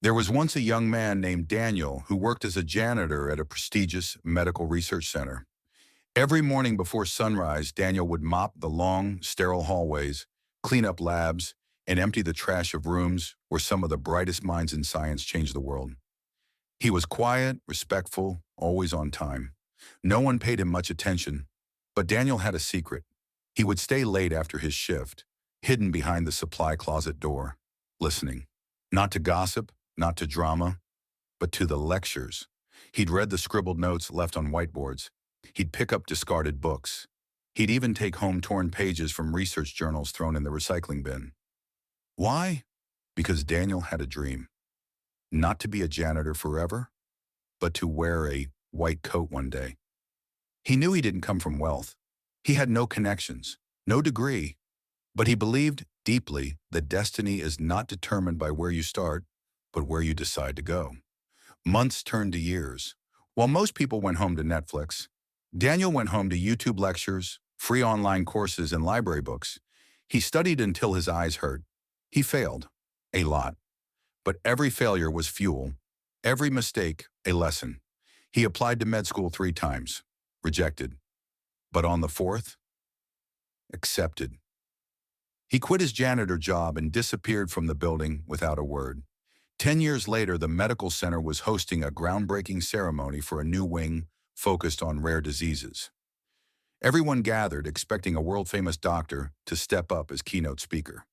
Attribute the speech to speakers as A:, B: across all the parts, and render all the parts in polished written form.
A: There was once a young man named Daniel who worked as a janitor at a prestigious medical research center. Every morning before sunrise, Daniel would mop the long, sterile hallways, clean up labs, and empty the trash of rooms where some of the brightest minds in science changed the world. He was quiet, respectful, always on time. No one paid him much attention, but Daniel had a secret. He would stay late after his shift, hidden behind the supply closet door, listening. Not to gossip, not to drama, but to the lectures. He'd read the scribbled notes left on whiteboards. He'd pick up discarded books. He'd even take home torn pages from research journals thrown in the recycling bin. Why? Because Daniel had a dream. Not to be a janitor forever, but to wear a white coat one day. He knew he didn't come from wealth. He had no connections, no degree, but he believed deeply that destiny is not determined by where you start, but where you decide to go. Months turned to years. While most people went home to Netflix, Daniel went home to YouTube lectures, free online courses, and library books. He studied until his eyes hurt. He failed, a lot. But every failure was fuel, every mistake a lesson. He applied to med school 3 times, rejected. But on the 4th, accepted. He quit his janitor job and disappeared from the building without a word. 10 years later, the medical center was hosting a groundbreaking ceremony for a new wing focused on rare diseases. Everyone gathered, expecting a world-famous doctor to step up as keynote speaker.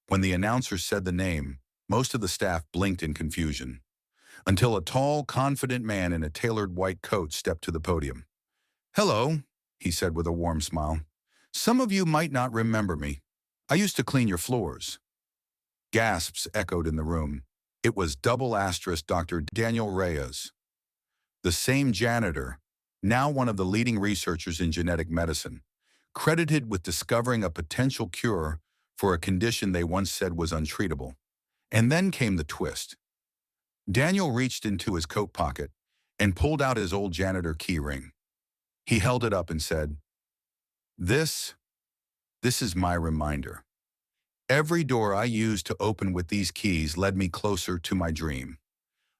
A: When the announcer said the name, most of the staff blinked in confusion, until a tall, confident man in a tailored white coat stepped to the podium. "Hello," he said with a warm smile. "Some of you might not remember me. I used to clean your floors." Gasps echoed in the room. It was double asterisk Dr. Daniel Reyes, the same janitor, now one of the leading researchers in genetic medicine, credited with discovering a potential cure for a condition they once said was untreatable. And then came the twist. Daniel reached into his coat pocket and pulled out his old janitor key ring. He held it up and said, This is my reminder. Every door I used to open with these keys led me closer to my dream.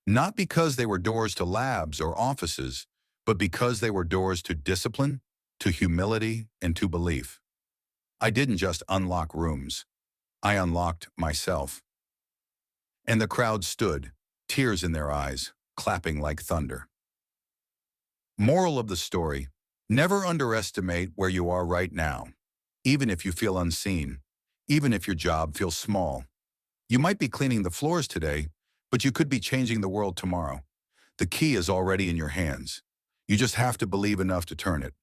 A: Not because they were doors to labs or offices, but because they were doors to discipline, to humility, and to belief. I didn't just unlock rooms. I unlocked myself." And the crowd stood, tears in their eyes, clapping like thunder. Moral of the story: never underestimate where you are right now, even if you feel unseen, even if your job feels small. You might be cleaning the floors today, but you could be changing the world tomorrow. The key is already in your hands. You just have to believe enough to turn it.